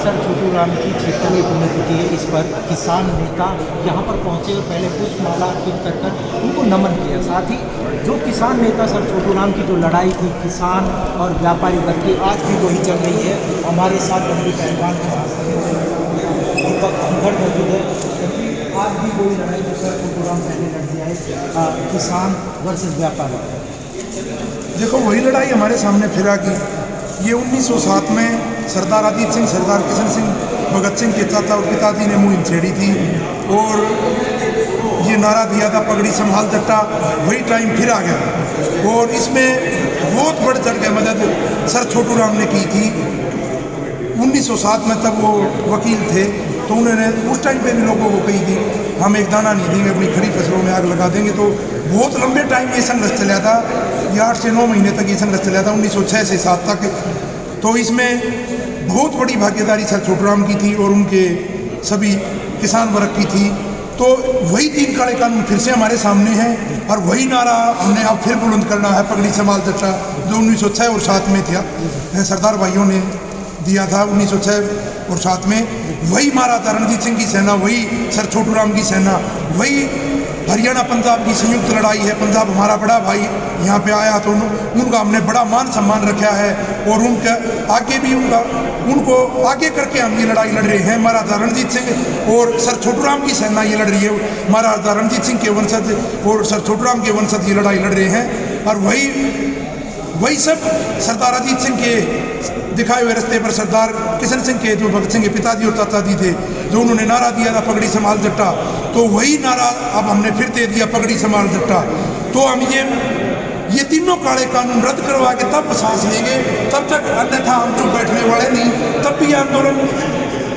Sir Chhotu Ram की 76वीं पुण्यतिथि है। इस पर किसान नेता यहाँ पर पहुँचे और पहले पुष्पमाला अर्पित कर उनको नमन किया। साथ ही जो किसान नेता सर छोटू राम की जो लड़ाई थी किसान और व्यापारी वर्ग की, आज भी वही चल रही है। हमारे साथ बंदी पहलवान दीपक धनखड़ मौजूद है, क्योंकि आज भी वही लड़ाई जो सर छोटू राम पहले लड़ दिया है, किसान वर्सेस व्यापारी। देखो वही लड़ाई हमारे सामने फिर आ गई। ये 1907 में सरदार अजीत सिंह, सरदार किशन सिंह, भगत सिंह के चाचा और पिताजी ने मुहिम छेड़ी थी और ये नारा दिया था पगड़ी संभाल जट्टा। वही टाइम फिर आ गया और इसमें बहुत बढ़ चढ़ के मदद सर छोटू राम ने की थी। 1907 में तब वो वकील थे तो उन्होंने उस टाइम पे भी लोगों को कही थी हम एक दाना नहीं देंगे, अपनी खड़ी फसलों में आग लगा देंगे। तो बहुत लंबे टाइम ये संघर्ष चला था, ये 8 से 9 महीने तक ये संघर्ष चला था, 1906 से 7 तक। तो इसमें बहुत बड़ी भागीदारी सर छोटू राम की थी और उनके सभी किसान वर्ग की थी। तो वही 3 काले कानून फिर से हमारे सामने हैं और वही नारा हमने अब फिर बुलंद करना है, पगड़ी संभाल जट्टा, जो 1906 और 7 में था, सरदार भाइयों ने दिया था 1906 और 7 में। वही महाराजा रणजीत सिंह की सेना, वही सर छोटू राम की सेना, वही हरियाणा पंजाब की संयुक्त लड़ाई है। पंजाब हमारा बड़ा भाई यहाँ पे आया तो उनका हमने बड़ा मान सम्मान रखा है और उनका आगे भी उनको आगे करके हम ये लड़ाई लड़ रहे हैं। महाराजा रणजीत सिंह और सर छोटू राम की सेना ये लड़ रही है, महाराजा रणजीत सिंह के वंशज और सर छोटू राम के वंशज ये लड़ाई लड़ रहे हैं। और वही सब सरदार अजीत सिंह के दिखाए हुए रास्ते पर सरदार किशन सिंह के, जो भगत सिंह के पिताजी और चाचाजी थे, जो उन्होंने नारा दिया था पगड़ी संभाल जट्टा, तो वही नारा अब हमने फिर दे दिया, पगड़ी संभाल जट्टा। तो हम ये तीनों काले कानून रद्द करवा के तब सांस लेंगे, तब तक अन्यथा हम चुप बैठने वाले नहीं। तब भी आंदोलन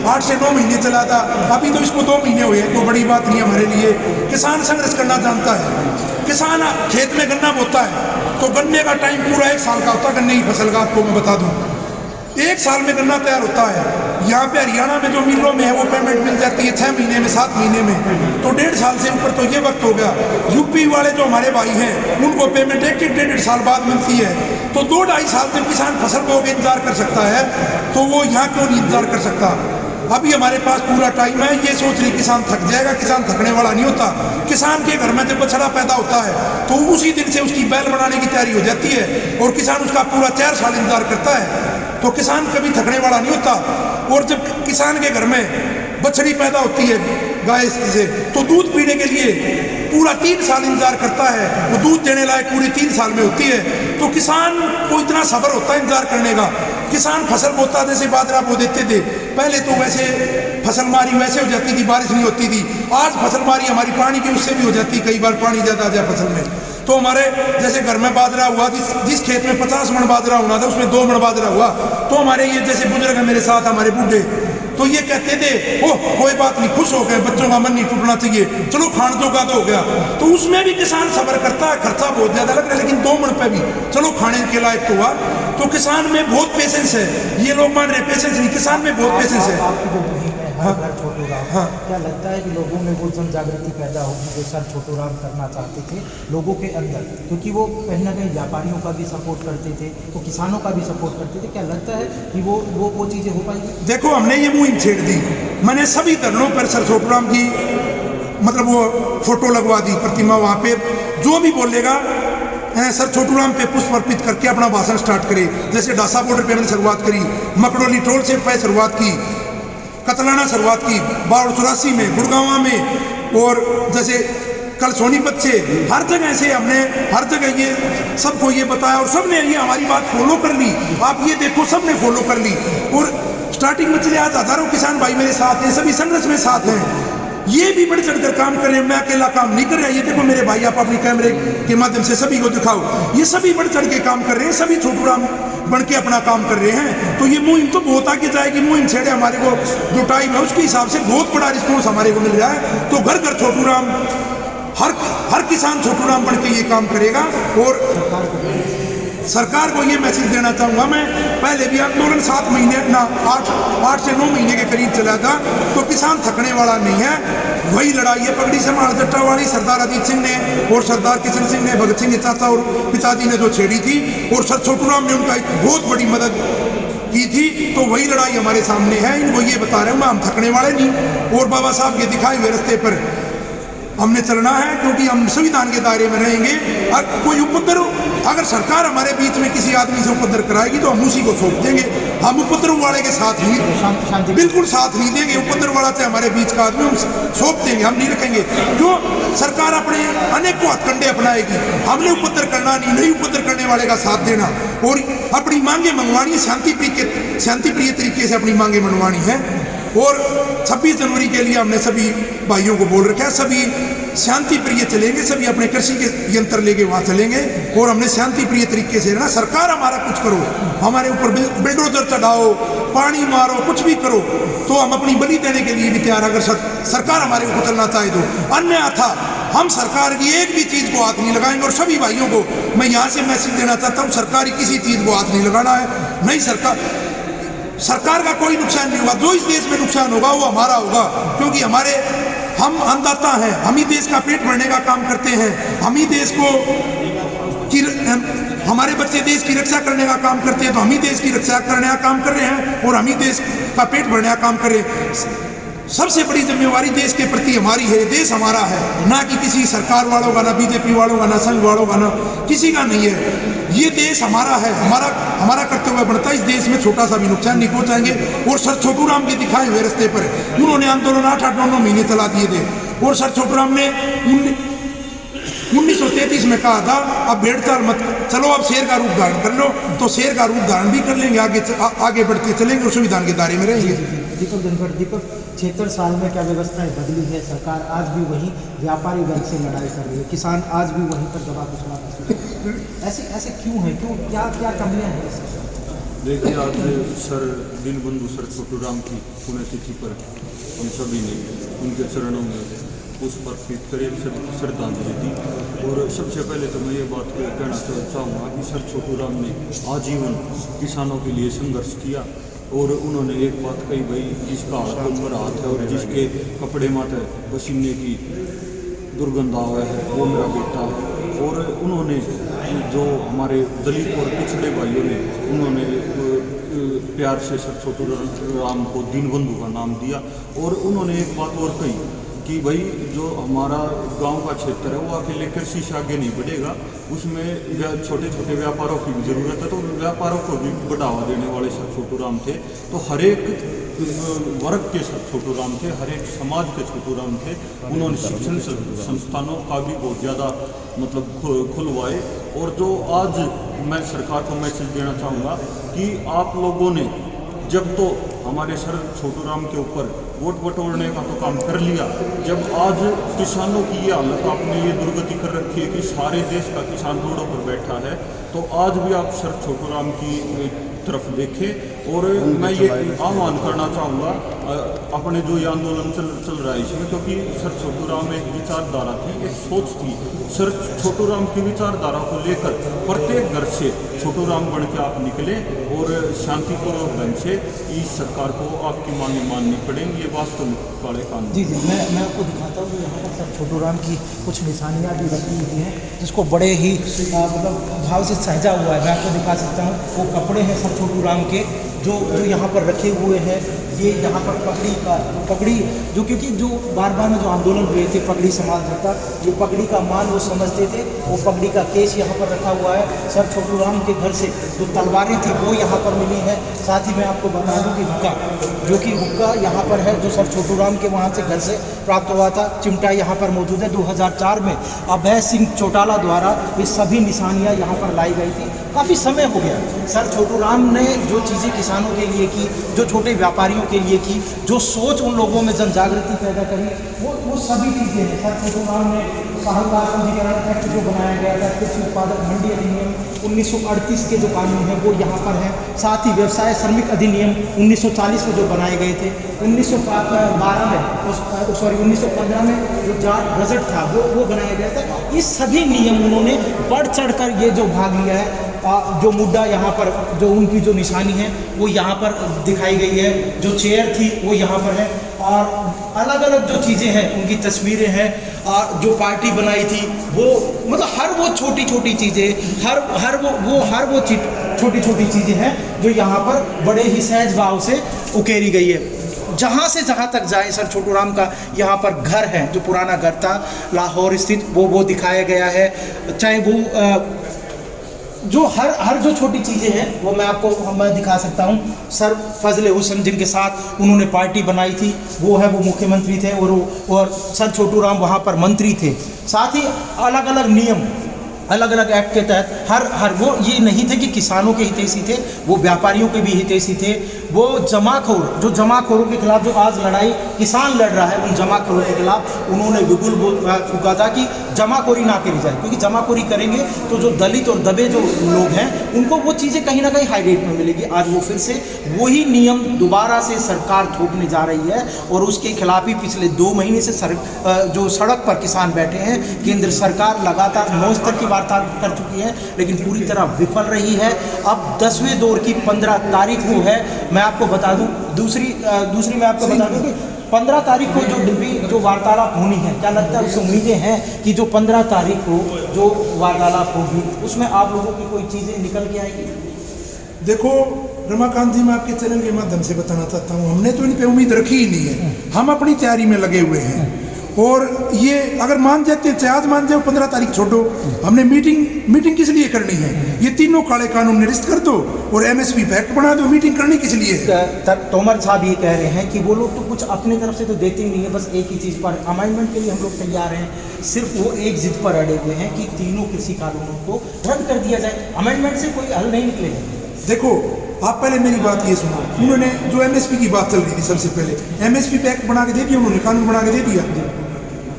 8 से 9 महीने चला था, अभी तो इसको 2 महीने हुए, कोई बड़ी बात नहीं हमारे लिए। किसान संघर्ष करना जानता है, किसान खेत में गन्ना बोता है तो गन्ने का टाइम पूरा 1 साल का होता है। गन्ने की फसल का आपको मैं बता दूं 1 साल में गन्ना तैयार होता है। यहाँ पे हरियाणा में जो मिलों में है वो पेमेंट मिल जाती है 6 महीने में, 7 महीने में, तो 1.5 साल से ऊपर तो ये वक्त हो गया। यूपी वाले जो हमारे भाई हैं उनको पेमेंट 1-1.5 साल बाद मिलती है। तो 2-2.5 साल जब किसान फसल बोके इंतजार कर सकता है तो वो यहाँ क्यों नहीं इंतजार कर सकता। अभी हमारे पास पूरा टाइम है। ये सोच रही किसान थक जाएगा, किसान थकने वाला नहीं होता। किसान के घर में जब बछड़ा पैदा होता है तो उसी दिन से उसकी बैल बनाने की तैयारी हो जाती है और किसान उसका पूरा 4 साल इंतजार करता है। तो किसान कभी थकने वाला नहीं होता। और जब किसान के घर में बछड़ी पैदा होती है गाय से तो दूध पीने के लिए पूरा 3 साल इंतजार करता है, वो दूध देने लायक पूरी 3 साल में होती है। तो किसान को इतना सब्र होता है इंतजार करने का। किसान फसल बोता, जैसे बाजरा बो देते थे पहले, तो वैसे फसल मारी वैसे हो जाती थी, बारिश नहीं होती थी। आज फसल मारी हमारी पानी की उससे भी हो जाती, कई बार पानी ज़्यादा आ जाए फसल में। तो हमारे जैसे घर में बाजरा हुआ, जिस खेत में 50 मन बाजरा होना था उसमें 2 मन बाजरा हुआ। तो हमारे ये जैसे बुजुर्ग है मेरे साथ, हमारे बूढ़े, तो ये कहते थे ओह कोई बात नहीं, खुश हो गए, बच्चों का मन नहीं टूटना चाहिए, चलो खान दो का तो हो गया। तो उसमें भी किसान सब्र करता है, खर्चा बहुत ज़्यादा लग रहा है लेकिन 2 मन पे भी चलो खाने के लायक तो हुआ। तो किसान में बहुत पेशेंस है। ये लोग मान रहे पेशेंस नहीं, किसान में बहुत पेशेंस है। छोटू राम, क्या लगता है कि लोगों में वो जन जागृति पैदा होगी जो सर छोटू राम करना चाहते थे लोगों के अंदर, क्योंकि वो कहीं ना कहीं व्यापारियों का भी सपोर्ट करते थे तो किसानों का भी सपोर्ट करते थे। क्या लगता है कि वो चीज़ें हो पाएंगी? देखो हमने ये मुहिम छेड़ दी, मैंने सभी धरनों पर सर छोटू राम की मतलब वो फोटो लगवा दी, प्रतिमा। वहाँ पे जो भी बोलेगा सर छोटू राम पे पुष्प अर्पित करके अपना भाषण स्टार्ट करे। जैसे डासा बॉर्डर पे मैंने शुरुआत करी, मकड़ोली टोल से पे शुरुआत की, कतलाना शुरुआत की, 82-84 में गुड़गांव में, और जैसे कल सोनीपत से, हर जगह से हमने हर जगह ये सबको ये बताया और सबने ये हमारी बात फॉलो कर ली। आप ये देखो सबने फॉलो कर ली और स्टार्टिंग में चले आज हजारों किसान भाई मेरे साथ हैं, सभी संघर्ष में साथ हैं। ये भी बढ़ चढ़कर काम कर रहे हैं, मैं अकेला काम नहीं कर रहा। ये देखो मेरे भाई, आप अपनी कैमरे के माध्यम से सभी को दिखाओ, ये सभी बढ़ चढ़ के काम कर रहे हैं, सभी छोटू राम बन के अपना काम कर रहे हैं। तो ये मुहिम तो बहुत आगे जाएगी। मुहिम छेड़े हमारे को जो टाइम है उसके हिसाब से बहुत बड़ा रिस्पॉन्स हमारे को मिल रहा है। तो घर घर छोटू राम, हर किसान छोटू राम बन के ये काम करेगा। और सरकार को ये मैसेज देना चाहूँगा मैं, पहले भी आंदोलन 7 महीने ना 8 से 9 महीने के करीब चला था, तो किसान थकने वाला नहीं है। वही लड़ाई है पगड़ी संभाल जट्टा वाली, सरदार अजीत सिंह ने और सरदार किशन सिंह ने, भगत सिंह के चाचा और पिताजी ने जो छेड़ी थी, और सर छोटू राम ने उनका एक बहुत बड़ी मदद की थी, तो वही लड़ाई हमारे सामने है। इनको ये बता रहे हूँ मैं, हम थकने वाले नहीं और बाबा साहब के दिखाए हुए रास्ते पर हमने चलना है, क्योंकि हम संविधान के दायरे में रहेंगे। और कोई उपद्रव, अगर सरकार हमारे बीच में किसी आदमी से उपद्रव कराएगी तो हम उसी को सौंप देंगे। हम उपद्रव वाले के साथ नहीं, बिल्कुल साथ नहीं देंगे। उपद्रव वाला से हमारे बीच का आदमी हम सौंप देंगे, हम नहीं रखेंगे। क्यों? सरकार अपने अनेकों हथकंडे अपनाएगी, हमने उपद्रव करना नहीं उपद्रव करने वाले का साथ देना और अपनी मांगे मंगवानी, शांतिप्रिय तरीके से अपनी मांगे मनवानी है। और 26 जनवरी के लिए हमने सभी भाइयों को बोल रखा है, सभी शांति प्रिय चलेंगे, सभी अपने कृषि के यंत्र लेके वहाँ चलेंगे और हमने शांति प्रिय तरीके से ना, सरकार हमारा कुछ करो, हमारे ऊपर बिल्डोजर चढ़ाओ, पानी मारो, कुछ भी करो, तो हम अपनी बलि देने के लिए भी तैयार, अगर सरकार हमारे ऊपर चलना चाहे तो। अन्यथा हम सरकार की एक भी चीज़ को हाथ नहीं लगाएंगे। और सभी भाइयों को मैं यहाँ से मैसेज देना चाहता हूँ, सरकारी किसी चीज़ को हाथ नहीं लगाना है। नहीं, सरकार का कोई नुकसान नहीं होगा, जो इस देश में नुकसान होगा वो हमारा होगा, क्योंकि हम अन्नदाता हैं, हम ही देश का पेट भरने का काम करते हैं, हम ही देश को हमारे बच्चे देश की रक्षा करने का काम करते हैं, तो हम ही देश की रक्षा करने का काम कर रहे हैं और हम ही देश का पेट भरने का काम कर रहे हैं। सबसे बड़ी जिम्मेवारी देश के प्रति हमारी है, देश हमारा है, ना कि किसी सरकार वालों का, ना बीजेपी वालों का, ना संघ वालों का, ना किसी का नहीं है। ये देश हमारा है, हमारा कर्तव्य बनता है इस देश में छोटा सा भी नुकसान नहीं पहुंचाएंगे। और सर छोटू राम के दिखाए हुए रास्ते पर उन्होंने आंदोलन 8-9 महीने चला दिए थे और सर छोटू राम ने 1933 में कहा था, अब भेड़ चाल मत चलो, अब शेर का रूप धारण कर लो, तो शेर का रूप धारण भी कर लेंगे, आगे बढ़ते चलेंगे और संविधान के दायरे में रहेंगे। दीपक 76 साल में क्या व्यवस्थाएं बदली है? सरकार आज भी वही व्यापारी वर्ग से लड़ाई कर रही है, किसान आज भी वहीं पर दबा कुचला महसूस, ऐसे क्यों है? क्या कमियां हैं? देखिए, आज सर दीनबंधु सर छोटू राम की पुण्यतिथि पर हम सभी ने उनके चरणों में पुष्प अर्पित करे, श्रद्धांजलि दी। और सबसे पहले तो मैं ये बात कहना चाहूँगा कि सर छोटू राम ने आजीवन किसानों के लिए संघर्ष किया और उन्होंने एक बात कही, भाई जिसका हाथ हाथ है और जिसके कपड़े माथे पसीने की दुर्गंध आया है वो मेरा बेटा है। और उन्होंने जो हमारे दलित और पिछड़े भाइयों ने, उन्होंने प्यार से सर छोटू राम को दीनबंधु का नाम दिया। और उन्होंने एक बात और कही कि भाई जो हमारा गांव का क्षेत्र है वो अकेले कृषि से आगे नहीं बढ़ेगा, उसमें छोटे छोटे व्यापारों की भी ज़रूरत है, तो व्यापारों को भी बढ़ावा देने वाले सर छोटू राम थे। तो हर एक वर्ग के सर छोटू राम थे, हर एक समाज के छोटू राम थे। उन्होंने शिक्षण संस्थानों का भी बहुत ज़्यादा मतलब खुलवाए। और जो आज मैं सरकार को मैसेज देना चाहूँगा कि आप लोगों ने जब तो हमारे सर छोटू राम के ऊपर वोट बटोरने का तो काम कर लिया, जब आज किसानों की ये हालत आपने ये दुर्गति कर रखी है कि सारे देश का किसान रोडों पर बैठा है, तो आज भी आप सर छोटू राम की तरफ देखें। और मैं ये आह्वान करना चाहूँगा अपने जो ये आंदोलन चल रहा है इसमें, क्योंकि सर छोटू राम एक विचारधारा थी, एक सोच थी। सर छोटू राम की विचारधारा को लेकर प्रत्येक घर से छोटू राम बन के आप निकले और शांतिपूर्वक ढंग से इस सरकार को आपकी मांगे माननी पड़ेंगी। ये वास्तविक काले कानून। जी, मैं आपको दिखाता हूँ यहाँ पर सर छोटू राम की कुछ निशानियाँ भी रखी हुई हैं, जिसको बड़े ही मतलब भाव से सजा हुआ है। मैं आपको दिखा सकता हूँ, वो कपड़े हैं सर छोटू राम के जो यहाँ पर रखे हुए हैं। ये यहाँ पर पगड़ी जो, क्योंकि जो बार में जो आंदोलन हुए थे पगड़ी समाज था, ये पगड़ी का मान वो समझते थे। वो पगड़ी का केस यहाँ पर रखा हुआ है। सर छोटू राम के घर से जो तलवारें थी वो यहाँ पर मिली है। साथ ही मैं आपको बता दूँ कि हुक्का, जो कि हुक्का यहाँ पर है, जो सर छोटू राम के वहाँ से घर से प्राप्त हुआ था। चिमटा यहाँ पर मौजूद है। 2004 में अभय सिंह चौटाला द्वारा ये सभी निशानियाँ यहाँ पर लाई गई थी। काफ़ी समय हो गया। सर छोटू राम ने जो चीज़ें किसानों के लिए की, जो छोटे व्यापारियों के लिए की, जो सोच उन लोगों में जन जागृति पैदा करी, वो सभी चीज़ें हैं। सर छोटू राम ने साहूकार पंजीकरण एक्ट जो बनाया गया था, कृषि उत्पादक मंडी अधिनियम 1938 के जो कानून हैं वो यहाँ पर हैं। साथ ही व्यवसाय श्रमिक अधिनियम 1940 में जो बनाए गए थे, 1912 में 1915 में जो जाट गजट था वो बनाया गया था। ये सभी नियम उन्होंने बढ़ चढ़ कर ये जो भाग लिया है। जो मुद्दा यहाँ पर जो उनकी जो निशानी है वो यहाँ पर दिखाई गई है। जो चेयर थी वो यहाँ पर है और अलग अलग जो चीज़ें हैं उनकी तस्वीरें हैं। जो पार्टी बनाई थी वो मतलब हर वो छोटी छोटी चीज़ें, हर वो छोटी छोटी चीज़ें हैं जो यहाँ पर बड़े ही सहज भाव से उकेरी गई है। जहाँ से जहाँ तक जाए सर छोटू राम का यहाँ पर घर है, जो पुराना घर था लाहौर स्थित, वो दिखाया गया है। चाहे वो जो हर जो छोटी चीज़ें हैं वो मैं दिखा सकता हूँ। सर फजल हुसैन जिनके साथ उन्होंने पार्टी बनाई थी वो मुख्यमंत्री थे, और सर छोटू राम वहाँ पर मंत्री थे। साथ ही अलग अलग नियम, अलग अलग एक्ट के तहत हर वो ये नहीं थे कि किसानों के हितैषी थे, वो व्यापारियों के भी हितैषी थे। वो जमाखोरों के खिलाफ जो आज लड़ाई किसान लड़ रहा है, उन जमाखोरों के खिलाफ उन्होंने बिल्कुल फूका था कि जमाखोरी ना करी जाए, क्योंकि जमाखोरी करेंगे तो जो दलित और दबे जो लोग हैं उनको वो चीज़ें कहीं ना कहीं हाई रेट में मिलेगी। आज वो फिर से वही नियम दोबारा से सरकार थोपने जा रही है, और उसके खिलाफ ही पिछले 2 महीने से जो सड़क पर किसान बैठे हैं। केंद्र सरकार लगातार 9 स्तर की वार्ता कर चुकी है, लेकिन पूरी तरह विफल रही है। अब 10वें दौर की 15 तारीख को है। मैं आपको बता दूं, दूसरी मैं आपको बता दूं कि 15 तारीख को जो वार्तालाप होनी है, क्या लगता है, उससे उम्मीदें हैं कि जो 15 तारीख को जो वार्तालाप होगी उसमें आप लोगों की कोई चीज़ें निकल के आएगी? देखो रमाकांत जी, मैं आपके चैनल के माध्यम से बताना चाहता हूँ, हमने तो इन पे उम्मीद रखी ही नहीं है। हम अपनी तैयारी में लगे हुए हैं, और ये अगर मान जाते हैं, आज मान जाओ 15 तारीख छोड़ो, हमने मीटिंग किस लिए करनी है? ये तीनों काले कानून निरस्त कर दो और MSP पे एक्ट बना दो। मीटिंग करनी किस लिए है? तोमर साहब ये कह रहे हैं कि वो लोग तो कुछ अपनी तरफ से तो देते ही नहीं है, बस एक ही चीज़ पर अमेंडमेंट के लिए हम लोग तैयार हैं। सिर्फ वो एक जिद पर अड़े हुए हैं कि तीनों कृषि कानूनों को रद्द कर दिया जाए। अमेंडमेंट से कोई हल नहीं निकलेगा। देखो, आप पहले मेरी बात ये सुनो। उन्होंने जो MSP की बात चल रही थी, सबसे पहले MSP पे एक्ट बना के दे दिया, उन्होंने कानून बना के दे दिया।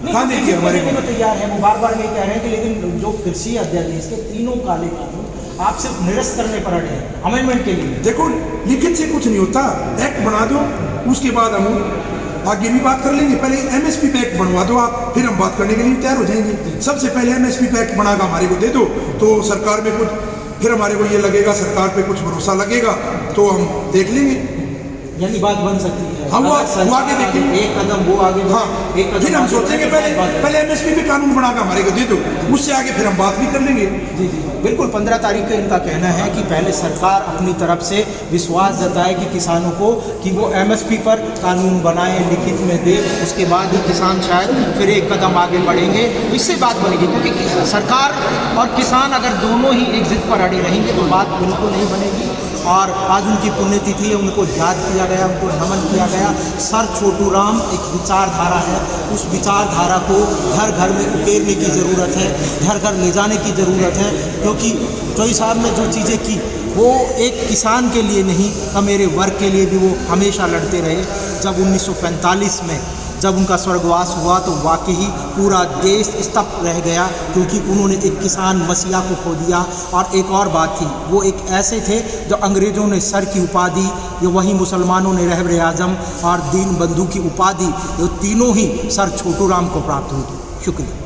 कहाँ दे दिया? हमारे को तैयार है, वो बार ये कह रहे हैं कि लेकिन जो कृषि अध्यादेश के तीनों काले कानून आप सिर्फ निरस्त करने पर अड़े हैं अमेंडमेंट के लिए। देखो, लिखित से कुछ नहीं होता, एक्ट बना दो, उसके बाद हम आगे भी बात कर लेंगे। पहले MSP पे एक्ट बनवा दो आप, फिर हम बात करने के लिए तैयार हो जाएंगे। सबसे पहले MSP पे एक्ट बनाकर हमारे को दे दो, तो सरकार में कुछ, फिर हमारे को ये लगेगा, सरकार पे कुछ भरोसा लगेगा, तो हम देख लेंगे, यानी बात बन सकती है। हम वो आगे देखेंगे, एक कदम वो आगे, हाँ, एक कदम फिर हम सोचेंगे पहले MSP पे कानून बनाकर हमारे को दे दो, उससे आगे फिर हम बात भी कर लेंगे। जी बिल्कुल। 15 तारीख का इनका कहना है कि पहले सरकार अपनी तरफ से विश्वास जताए कि किसानों को कि वो MSP पर कानून बनाए, लिखित में दे, उसके बाद ही किसान शायद फिर एक कदम आगे बढ़ेंगे, इससे बात बनेगी। क्योंकि सरकार और किसान अगर दोनों ही एक जिद पर अड़े रहेंगे तो बात बिल्कुल नहीं बनेगी। और आज उनकी पुण्यतिथि है, उनको याद किया गया, उनको नमन किया गया। सर छोटू राम एक विचारधारा है, उस विचारधारा को घर घर में उकेरने की ज़रूरत है, घर घर ले जाने की ज़रूरत है। क्योंकि चौई साहब ने जो चीज़ें की वो एक किसान के लिए नहीं, मेरे वर्ग के लिए भी वो हमेशा लड़ते रहे। जब 1945 में जब उनका स्वर्गवास हुआ तो वाकई पूरा देश स्तब्ध रह गया, क्योंकि उन्होंने एक किसान मसीहा को खो दिया। और एक और बात थी, वो एक ऐसे थे जो अंग्रेज़ों ने सर की उपाधि, ये वहीं मुसलमानों ने रहबर आज़म और दीन बंधु की उपाधि, ये तीनों ही सर छोटू राम को प्राप्त हुई। शुक्रिया।